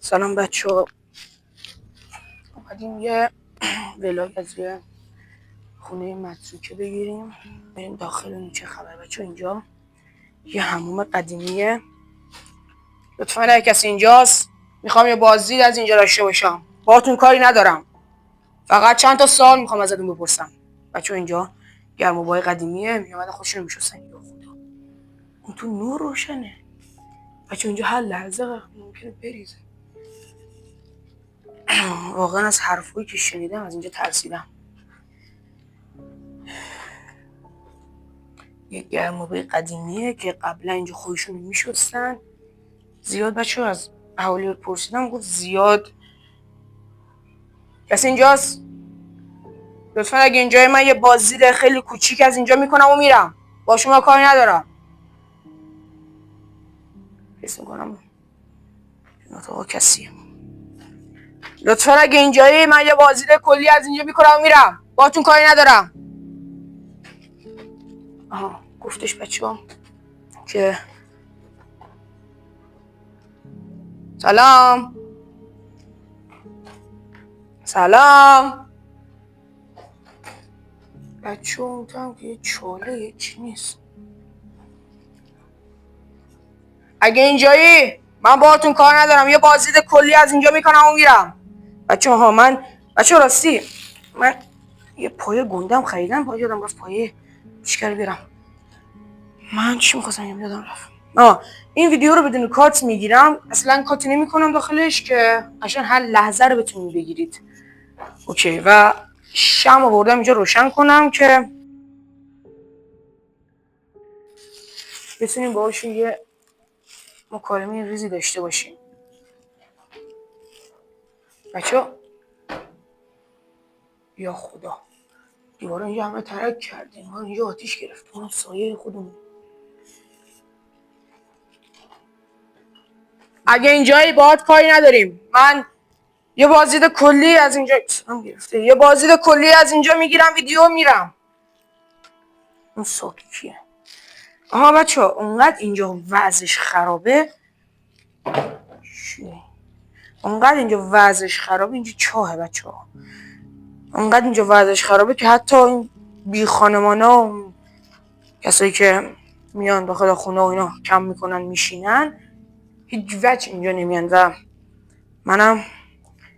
سلام بچه ها، اومدیم یه ولاگ از یه خونه متروکه بگیریم بریم داخل. این چه خبر بچه ها؟ اینجا یه حموم قدیمیه. لطفا اگه کسی اینجاست میخوام یه بازدید از اینجا داشته باشم. باهاتون کاری ندارم، فقط چند تا سوال میخوام ازتون بپرسم. بچه ها اینجا گرمابای قدیمیه، میامدن خودشون میشستن. یا خدا اون تو نور روشنه بچه ها. اینجا هر لحظه ممکنه بریزه. واقعا از حرفایی که شنیدم از اینجا ترسیدم. یه گرمابه قدیمیه که قبلا اینجا خودشون میشستن. زیاد بچه ها از اهالی پرسیدم، گفت زیاد. کسی اینجاست؟ لطفا اگه اینجای من یه بازدید خیلی کوچیک از اینجا میکنم و میرم، با شما کاری ندارم. حس میکنم این اتاق کسیه. لطفا اگه اینجایی من یه بازدید کلی از اینجا میکنم و میرم، باهاتون کاری ندارم. آها گفتش بچه ها که سلام سلام. بچه ها اونتام که یه چاله یه چی نیست. اگه اینجایی من باهاتون کار ندارم، یه بازدید کلی از اینجا میکنم و میرم. بچه راستی من یه پایه گندم خریدم، باید یادم رفت پایه چیکار برم. من چی میخواستم یادم رفت. این ویدیو رو بدون کات میگیرم، اصلا کاتی نمیکنم داخلش که عشان هر لحظه رو بتونید بگیرید. اوکی. و شمع آوردم اینجا روشن کنم که بتونیم باهاش یه مکالمه ریزی داشته باشیم. بچه یا خدا، دیوارا اینجا همه ترک کردیم، ما اینجا آتیش گرفت، اون سایه خودمون. اگه اینجایی باهات کاری نداریم، من یه بازدید کلی از اینجا میگیرم، ویدیو میرم. اون ساکی کیه؟ آها بچه ها، اونقدر اینجا وضعش خرابه. اینجا چاهه بچه ها. اونقدر اینجا وضعش خرابه که حتی این بی خانمانا و کسایی که میان داخل خونه و اینا کم میکنن میشینن، هیچ وجه اینجا نمیان. و منم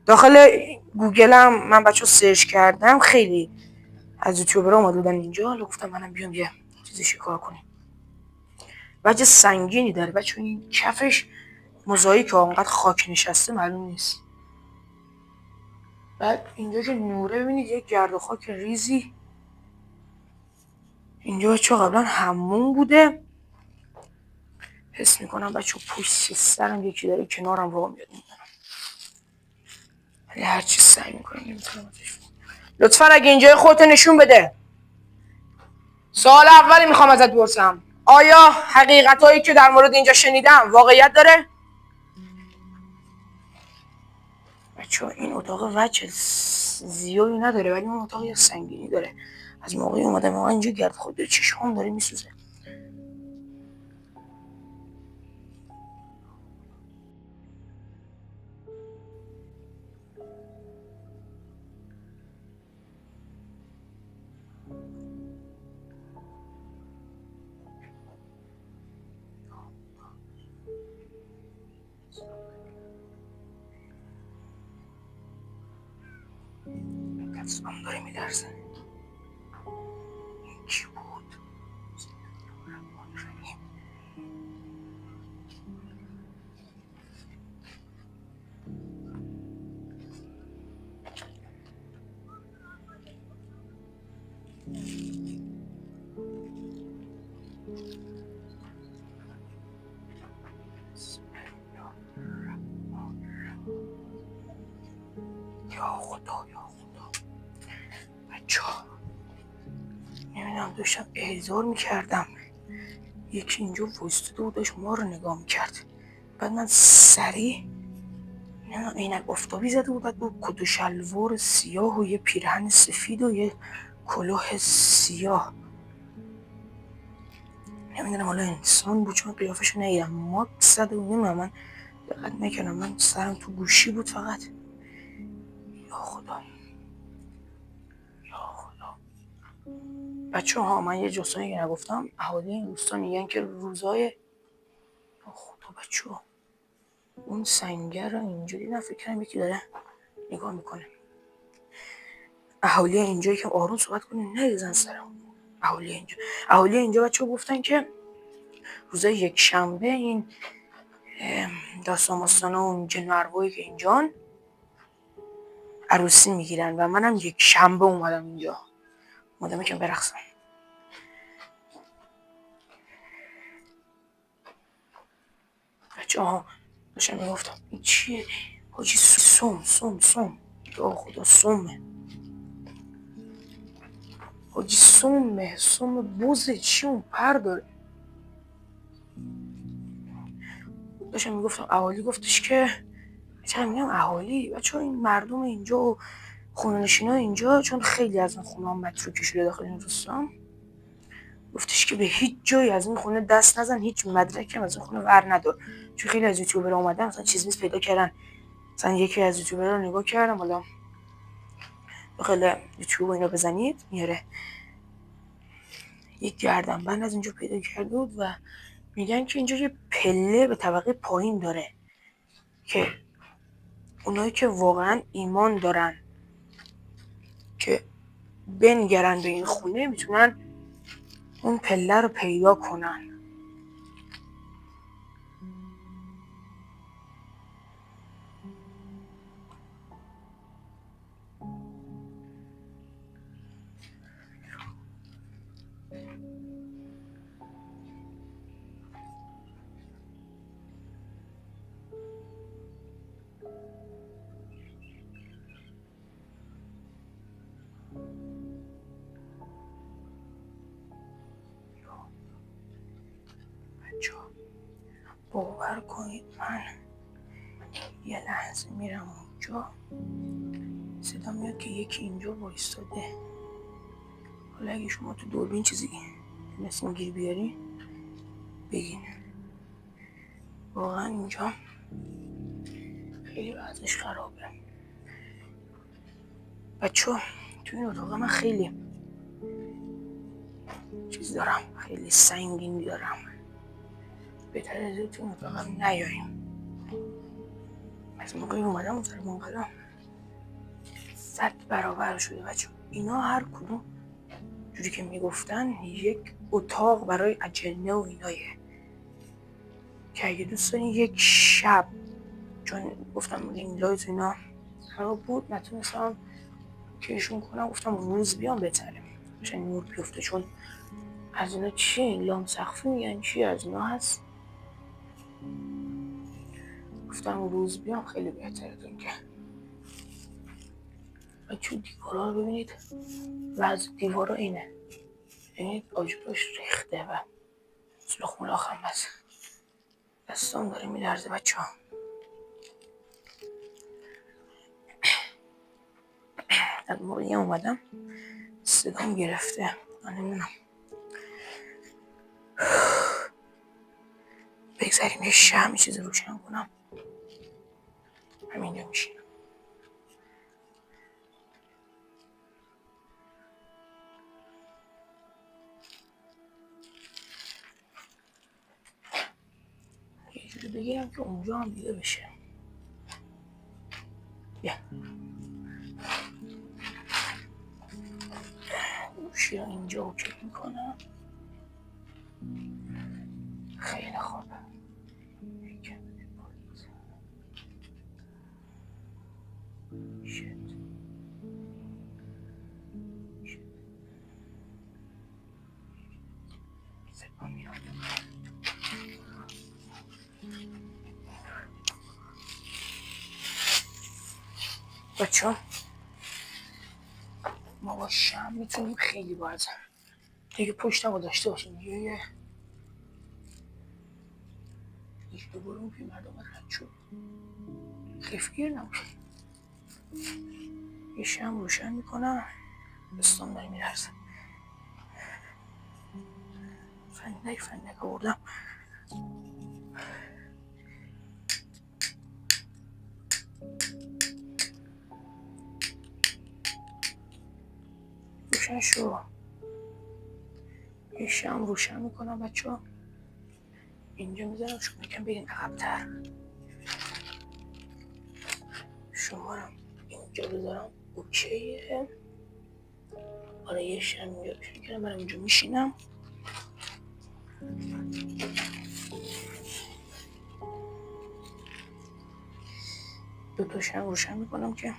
داخل گوگلم من بچه ها سرچ کردم، خیلی از یوتیوبرها اومده بودن اینجا. حالا گفتم منم بیام یه چیزی شکار کنیم. بچه سنگینی داره بچه، این کفش موزاییک ها، اونقدر خاک نشسته معلوم نیست. بعد اینجا که نوره ببینید یه گرد و خاک ریزی. اینجا بچه قبلا حموم بوده. حس میکنم بچه پشت سرم یکی داره کنارم راه میاد. ولی هرچی سعی میکنم نمیتونم ازش. لطفا اگه اینجای خودت نشون بده. سوال اولی میخوام ازت بپرسم، آیا حقیقتایی که در مورد اینجا شنیدم واقعیت داره؟ بچه این اتاق وجه زیادی نداره، ولی اون اتاق یه سنگینی داره. از موقعی اومدم واقعا اینجا گرد خود چشمام داره میسوزه. دستم داره میلرزه. این کی بود؟ یا خدا بچه ها، نمیدونم داشتم احضار میکردم، یکی اینجا وایستاده بود داشت ما رو نگاه میکرد. بعد من سریع نمیدونم عینک آفتابی زده بود، بعد بود کت و شلوار سیاه و یه پیرهن سفید و یه کلاه سیاه. نمیدونم حالا انسان بود چون قیافشو ندیدم. ماکس زده بود. نمیدونم من دقت نکردم، من سرم تو گوشی بود فقط. یا خدا یا خدا. بچه ها من یه جستانی نگفتم، اهالی این روستا میگن که روزای یا خدا بچه ها اون سنگر رو اینجوری نه، فکر کنم یکی داره نگاه میکنه. اهالی اینجایی که آروم صحبت کنین نریزن سرم. اهالی اینجا بچه ها گفتن که روزای یک شنبه این داستان مستانا و اون جن و ارواحی که اینجان عروسی میگیرن و منم یک شنبه اومدم اینجا، اومدم یکم برقصم. بچه ها داشتم میگفتم این چیه؟ حاجی سوم یا خدا سومه حاجی، سوم بوزه، چی اون پر داره. داشتم میگفتم اهالی گفتش که چرا میگم اهالی بچه ها، این مردم اینجا و خونه نشینا اینجا، چون خیلی از این خونه ها متروکه شده داخل این روستا، گفتش که به هیچ جایی از این خونه دست نزن، هیچ مدرکی هم از این خونه ور ندار. چون خیلی از یوتیوبرها اومدن مثلا چیز میز پیدا کردن، مثلا یکی از یوتیوبرها رو نگاه کردم، حالا داخل یوتیوب اینا بزنید میاره، یک گردنبند از اینجا پیدا کرده بود و میگن که اینجا یه پله به طبقه پایین داره که اونایی که واقعا ایمان دارن که بنگرن به این خونه میتونن اون پله رو پیدا کنن. بچه‌ها باور کنید من یه لحظه میرم اونجا، صدا میاد که یکی اینجا وایستاده. حالا اگه شما تو دوربین چیزی تونستین گیر بیاری بگین. واقعا اینجا خیلی وضعش خرابه. بچه‌ها تو این اتاق من خیلی چیز دارم، خیلی سنگینی دارم، بهتره از تو این اتاقم نیاییم. از موقعی اومدم اون منقلم 100 برابر شده بچه. اینا هر کدوم جوری که میگفتن یک اتاق برای اجنه و اینایه که اگه دوست دارین یک شب، چون گفتم این لایت اینا خراب بود نتونستم کشون کنم، گفتم روز بیام بهتره عشان نور بیفته، چون از اینا چیه این لام سقفی میگن چی از اینا هست، گفتم روز بیام خیلی بهتره. دون که بچه دیوارا رو ببینید وضع دیوارا اینه، ببینید آجوراش ریخته و سلخ ملاخ هم هست، دستان داره میلرزه بچه ها. از موقعی اومدم صدام گرفته، من نمیدونم. بگذاریم یه شمع چیزی روشن کنم، همینجا میشینم. یه جوری بگیرم که اونجا هم دیده بشه. بیا گوشی رو اینجا اوکی میکنم. خیلی خوب. بچه ها ما با شم میتونیم خیلی باید دیگه پشتم رو داشته باشیم، یه برون پی مردم رد شد خیفگیر نباشیم. یه شم روشن میکنم، دستان داری میرسه. فندک آوردم. روشن شو. یه شم روشن میکنم بچه ها. اینجا میذارم شما یکم برین عقب‌تر. شما رو اینجا بذارم اوکیه. آره یه شم اینجا روشن کردم، برم اینجا میشینم. دو شم روشن میکنم که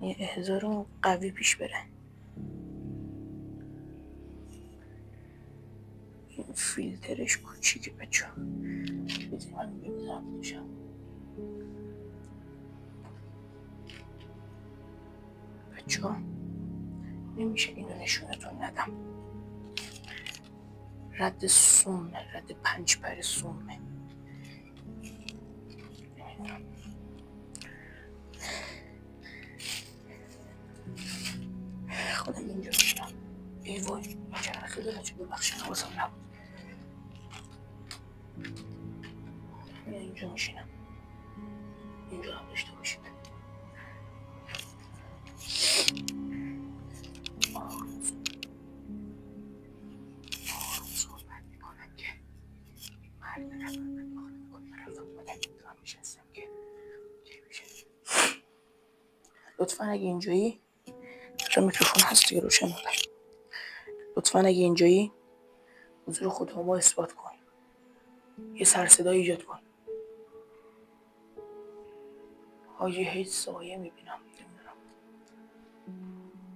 یه احضار قوی پیش بره. این فیلترش کوچیکه بچه ها. بذاریم من بذارم دوشم. بچه ها نمیشه اینو نشونتون ندم. رد سومه، رد 5 پر سومه. خودم اینجا میشنم. ای وای چرخی داره چه ببخشن حواسم نبود. اینجا میشینم. اینجا هم داشته باشید. آروم صحبت میکنم که مرد رفتم میشستم که لطفا اگه اینجایی چون میکروفون هست دیگه روشن بده. لطفا اگه اینجایی حضور خودت رو اثبات کن. یه سر صدا ایجاد کن. حاجی هیچ سایه میبینم، نمیدونم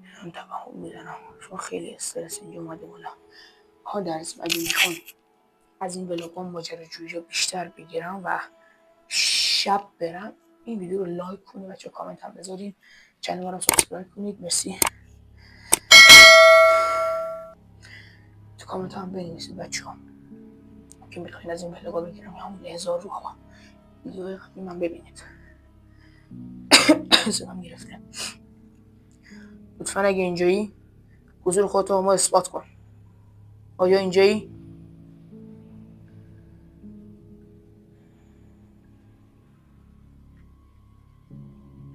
هم توهم میزنم چون خیلی استرس اینجا اومده بالا. ها درس اگه میخوان از این ولاگان ماجراجویی بیشتر بگیرم و شب برم این ویدیو رو لایک کنید، بچه کامنت هم بذارین، چنل رو سابسکرایب کنید. مرسی. تو کامنت هم بنویسید بچه ها که میخواین از این ولاگا بگیرم یا همون 1000 رو ها ویدیو قبلی من ببینید. صدام گرفته. لطفا اگه اینجایی حضور خودت رو ما اثبات کن. آیا اینجایی؟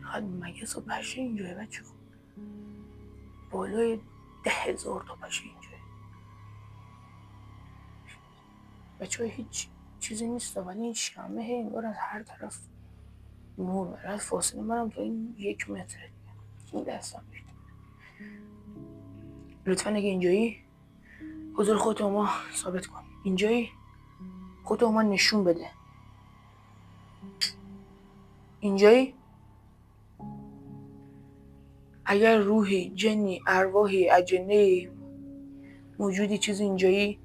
خواهد مگس و پشه اینجایی بچه ها. بالای 10,000 تا پشه اینجایی بچه ها. هیچ چیزی نیست ولی این شمه انگار از هر طرف نور میره. فاصله منم تا این 1 متره این دستم میشه. لطفا اگه اینجایی حضور خودت رو ما ثابت کن. اینجایی خودت رو ما نشون بده. اینجایی اگر روحی، جنی، ارواحی، اجنه موجودی چیزی اینجایی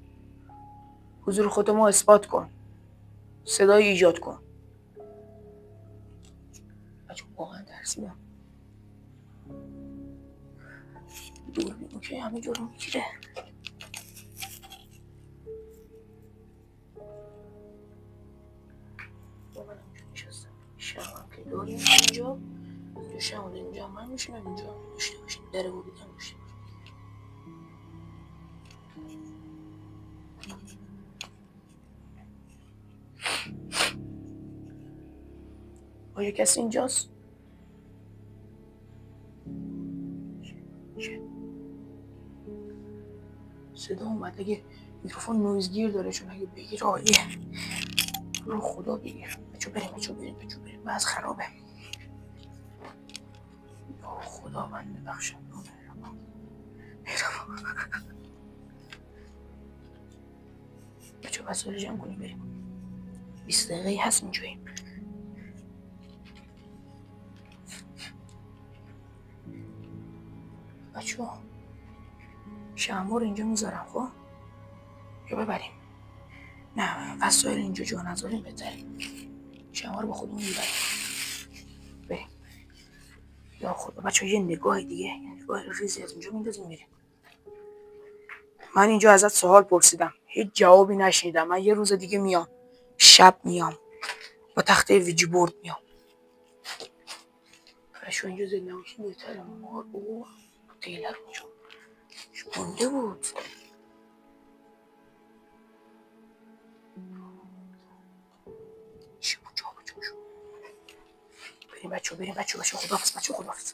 حضور خودت ما اثبات کن. صدای ایجاد کن. بچه واقعا ترسیدم. دوربینو که همه جا رو میگیره. من اینجا نشستم. شمم که داریم اینجا شم اینجا من میشونم اینجا داشته باشیم. در ورودی هم داشته باشیم. آیا کسی اینجاست؟ صدا اومد. اگه میکروفون نویزگیر داره چون اگه بگیر عالیه. رو خدا بگیر. بچه بریم. بعض خرابه. یا خدا من ببخشم. بچه وسایل جمع کنیم بریم. 20 دقیقه هست اینجاییم. بچه ها شمع رو اینجا میذارم خب یا ببریم؟ نه وسایل اینجا جا نذاریم بهتره. شمع رو با خودمون میبریم. بریم. یا خدا بچه ها یه نگاه دیگه، یه نگاه ریزی از اینجا میندازیم میریم. من اینجا ازت سوال پرسیدم هیچ جوابی نشنیدم. من یه روز دیگه میام، شب میام، با تخته ویجی بورد میام. فرشو اینجا زد نماشین بهتره. مار اوه دیلر اونجا شکنده بود. چی بود جا شد. بریم بچه خداحافظ.